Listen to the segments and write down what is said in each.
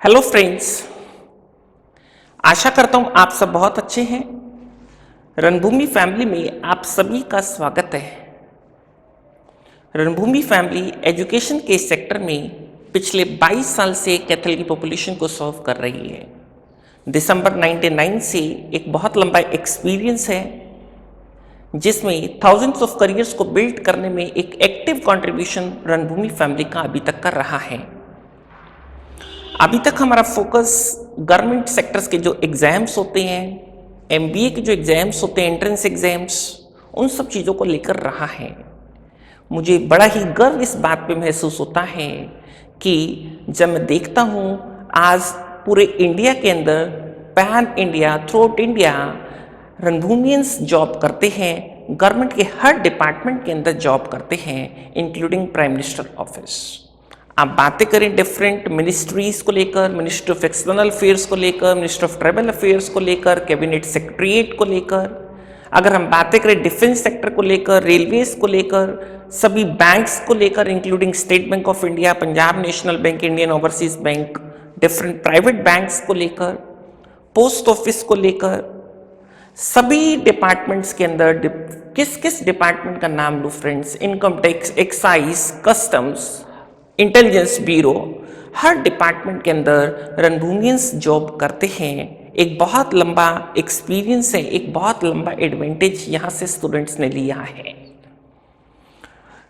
Hello friends. आशा करता हूं आप सब बहुत अच्छे हैं। रणभूमि फैमिली में आप सभी का स्वागत है। रणभूमि फैमिली एजुकेशन के सेक्टर में पिछले 22 साल से कैथल की पॉपुलेशन को सर्व कर रही है। दिसंबर 99 से एक बहुत लंबा एक्सपीरियंस है जिसमें थाउजेंड्स ऑफ करियर्स को बिल्ड करने में एक एक्टिव कंट्रीब्यूशन रणभूमि फैमिली का अभी तक कर रहा है। अभी तक हमारा फोकस गवर्नमेंट सेक्टर्स के जो एग्जाम्स होते हैं, एमबीए के जो एग्जाम्स होते हैं, एंट्रेंस एग्जाम्स, उन सब चीज़ों को लेकर रहा है। मुझे बड़ा ही गर्व इस बात पे महसूस होता है कि जब मैं देखता हूँ आज पूरे इंडिया के अंदर, pan India, throughout India रणभूमियंस जॉब करते हैं, गवर्नमेंट के हर डिपार्टमेंट के अंदर जॉब करते हैं, इंक्लूडिंग प्राइम मिनिस्टर ऑफिस। आप बातें करें डिफरेंट मिनिस्ट्रीज को लेकर, मिनिस्ट्री ऑफ एक्सटर्नल अफेयर्स को लेकर, मिनिस्ट्री ऑफ ट्राइबल अफेयर्स को लेकर, कैबिनेट सेक्रेटरीट को लेकर, अगर हम बातें करें डिफेंस सेक्टर को लेकर, रेलवेज को लेकर, सभी बैंक्स को लेकर, including state bank of India, Punjab national bank, Indian overseas bank, different private banks को लेकर, पोस्ट ऑफिस को लेकर, सभी डिपार्टमेंट्स के अंदर किस किस डिपार्टमेंट का नाम लूँ friends, income tax, excise, customs, intelligence bureau, हर डिपार्टमेंट के अंदर रणभूमियंस जॉब करते हैं। एक बहुत लंबा एक्सपीरियंस है, एक बहुत लंबा एडवांटेज यहाँ से स्टूडेंट्स ने लिया है।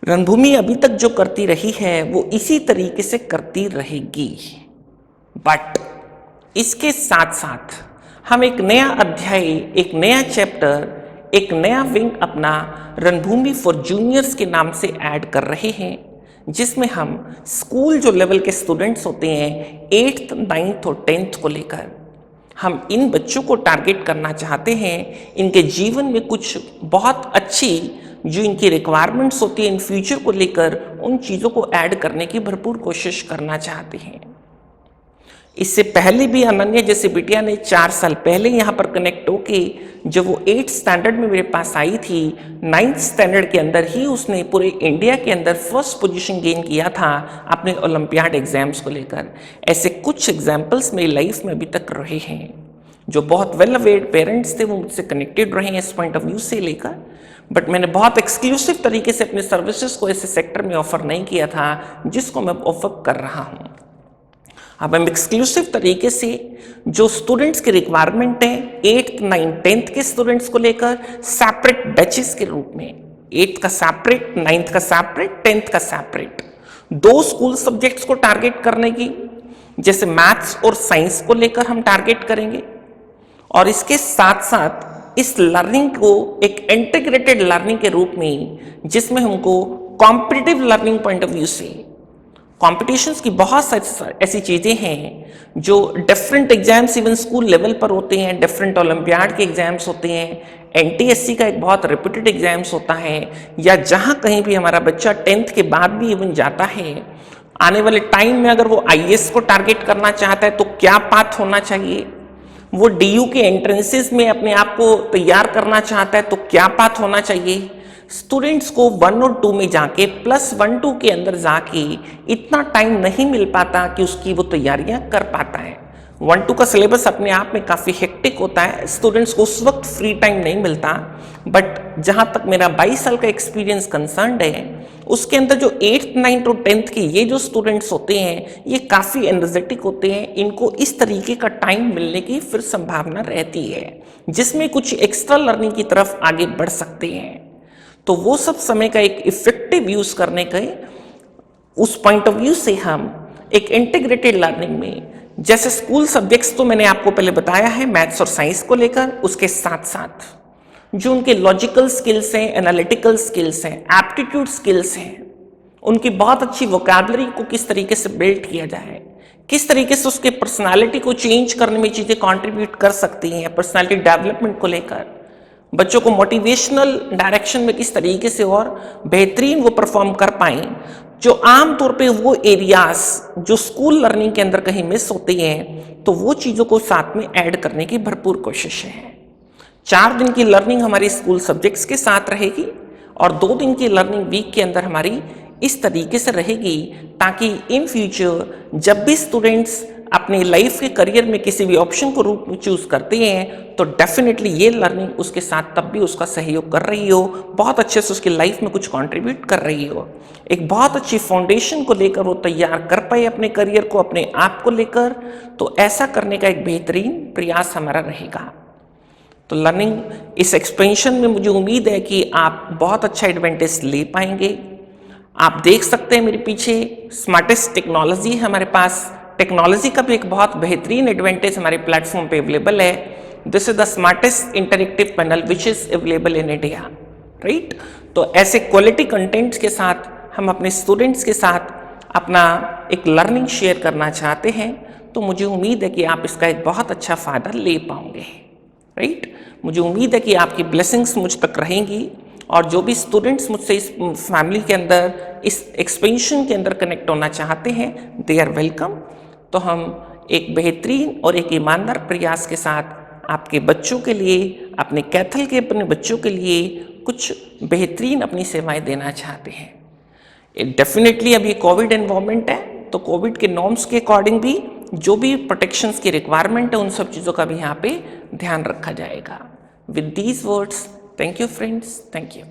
रणभूमि अभी तक जो करती रही है वो इसी तरीके से करती रहेगी, बट इसके साथ साथ हम एक नया अध्याय, एक नया चैप्टर, एक नया विंग अपना रणभूमि फॉर जूनियर्स के नाम से ऐड कर रहे हैं, जिसमें हम स्कूल जो लेवल के स्टूडेंट्स होते हैं 8th, 9th और 10th को लेकर हम इन बच्चों को टारगेट करना चाहते हैं। इनके जीवन में कुछ बहुत अच्छी जो इनकी रिक्वायरमेंट्स होती है इन फ्यूचर को लेकर, उन चीज़ों को ऐड करने की भरपूर कोशिश करना चाहते हैं। इससे पहले भी अनन्या जैसे बिटिया ने 4 साल पहले यहाँ पर कनेक्ट होके, जब वो 8th स्टैंडर्ड में मेरे पास आई थी, 9th स्टैंडर्ड के अंदर ही उसने पूरे इंडिया के अंदर फर्स्ट पोजीशन गेन किया था अपने ओलंपियाड एग्जाम्स को लेकर। ऐसे कुछ एग्जाम्पल्स मेरी लाइफ में अभी तक रहे हैं। जो बहुत वेल अवेयर्ड पेरेंट्स थे वो मुझसे कनेक्टेड रहे हैं इस पॉइंट ऑफ व्यू से लेकर, बट मैंने बहुत एक्सक्लूसिव तरीके से अपने सर्विसेज को ऐसे सेक्टर में ऑफर नहीं किया था जिसको मैं ऑफर कर रहा हूँ। अब हम एक्सक्लूसिव तरीके से जो स्टूडेंट्स की रिक्वायरमेंट है 8th, 9th, 10th के स्टूडेंट्स को लेकर सेपरेट बैचेस के रूप में, 8th का सेपरेट, 9th का सेपरेट, 10th का सेपरेट, 2 स्कूल सब्जेक्ट्स को टारगेट करने की, जैसे मैथ्स और साइंस को लेकर हम टारगेट करेंगे। और इसके साथ साथ इस लर्निंग को एक इंटीग्रेटेड लर्निंग के रूप में, जिसमें हमको competitive learning point of view से, कॉम्पिटिशन्स की बहुत सारी ऐसी चीज़ें हैं जो different exams even school level पर होते हैं, डिफरेंट ओलंपियाड के एग्जाम्स होते हैं, एनटीएससी का एक बहुत रिपीटेड एग्जाम्स होता है, या जहाँ कहीं भी हमारा बच्चा 10th के बाद भी इवन जाता है, आने वाले टाइम में अगर वो आईएएस को टारगेट करना चाहता है तो क्या पाथ होना चाहिए, वो डीयू के एंट्रेंसेस में अपने आप को तैयार करना चाहता है तो क्या पाथ होना चाहिए। स्टूडेंट्स को 1 और 2 में जाके +1-2 के अंदर जाके इतना टाइम नहीं मिल पाता कि उसकी वो तैयारियां कर पाता है। 1-2 का सिलेबस अपने आप में काफ़ी हेक्टिक होता है, स्टूडेंट्स को उस वक्त फ्री टाइम नहीं मिलता। बट जहाँ तक मेरा 22 साल का एक्सपीरियंस कंसर्न्ड है, उसके अंदर जो 8th, 9th और 10th के ये जो स्टूडेंट्स होते हैं ये काफ़ी एनर्जेटिक होते हैं, इनको इस तरीके का टाइम मिलने की फिर संभावना रहती है जिसमें कुछ एक्स्ट्रा लर्निंग की तरफ आगे बढ़ सकते हैं। तो वो सब समय का एक इफेक्टिव यूज करने के उस पॉइंट ऑफ व्यू से हम एक इंटीग्रेटेड लर्निंग में, जैसे स्कूल सब्जेक्ट्स तो मैंने आपको पहले बताया है मैथ्स और साइंस को लेकर, उसके साथ साथ जो उनके लॉजिकल स्किल्स हैं, एनालिटिकल स्किल्स हैं, एप्टीट्यूड स्किल्स हैं, उनकी बहुत अच्छी वोकैबुलरी को किस तरीके से बिल्ड किया जाए, किस तरीके से उसके पर्सनालिटी को चेंज करने में चीज़ें कंट्रीब्यूट कर सकती हैं, पर्सनालिटी डेवलपमेंट को लेकर बच्चों को मोटिवेशनल डायरेक्शन में किस तरीके से और बेहतरीन वो परफॉर्म कर पाएं, जो आम तौर पे वो एरियाज जो स्कूल लर्निंग के अंदर कहीं मिस होती हैं, तो वो चीज़ों को साथ में ऐड करने की भरपूर कोशिश है। 4 दिन की लर्निंग हमारी स्कूल सब्जेक्ट्स के साथ रहेगी और 2 दिन की लर्निंग वीक के अंदर हमारी इस तरीके से रहेगी ताकि इन फ्यूचर जब भी स्टूडेंट्स अपनी लाइफ के करियर में किसी भी ऑप्शन को रूप में चूज करते हैं तो डेफिनेटली ये लर्निंग उसके साथ तब भी उसका सहयोग कर रही हो, बहुत अच्छे से उसकी लाइफ में कुछ कंट्रीब्यूट कर रही हो, एक बहुत अच्छी फाउंडेशन को लेकर वो तैयार कर पाए अपने करियर को, अपने आप को लेकर, तो ऐसा करने का एक बेहतरीन प्रयास हमारा रहेगा। तो लर्निंग इस एक्सपेंशन में मुझे उम्मीद है कि आप बहुत अच्छा एडवांटेज ले पाएंगे। आप देख सकते हैं मेरे पीछे स्मार्टेस्ट टेक्नोलॉजी है हमारे पास। टेक्नोलॉजी का भी एक बहुत बेहतरीन एडवांटेज हमारे प्लेटफॉर्म पे अवेलेबल है। This is the smartest interactive panel which is available in India, right. तो ऐसे क्वालिटी कंटेंट्स के साथ हम अपने स्टूडेंट्स के साथ अपना एक लर्निंग शेयर करना चाहते हैं, तो मुझे उम्मीद है कि आप इसका एक बहुत अच्छा फ़ायदा ले पाओगे, राइट। मुझे उम्मीद है कि आपकी ब्लेसिंग्स मुझ तक रहेंगी और जो भी स्टूडेंट्स मुझसे इस फैमिली के अंदर, इस एक्सपेंशन के अंदर कनेक्ट होना चाहते हैं, दे आर वेलकम। तो हम एक बेहतरीन और एक ईमानदार प्रयास के साथ आपके बच्चों के लिए, अपने कैथल के अपने बच्चों के लिए कुछ बेहतरीन अपनी सेवाएं देना चाहते हैं। डेफिनेटली अभी कोविड एनवायरनमेंट है, तो कोविड के नॉर्म्स के अकॉर्डिंग भी जो भी प्रोटेक्शंस की रिक्वायरमेंट है उन सब चीज़ों का भी यहाँ पे ध्यान रखा जाएगा। With these words, thank you friends, thank you.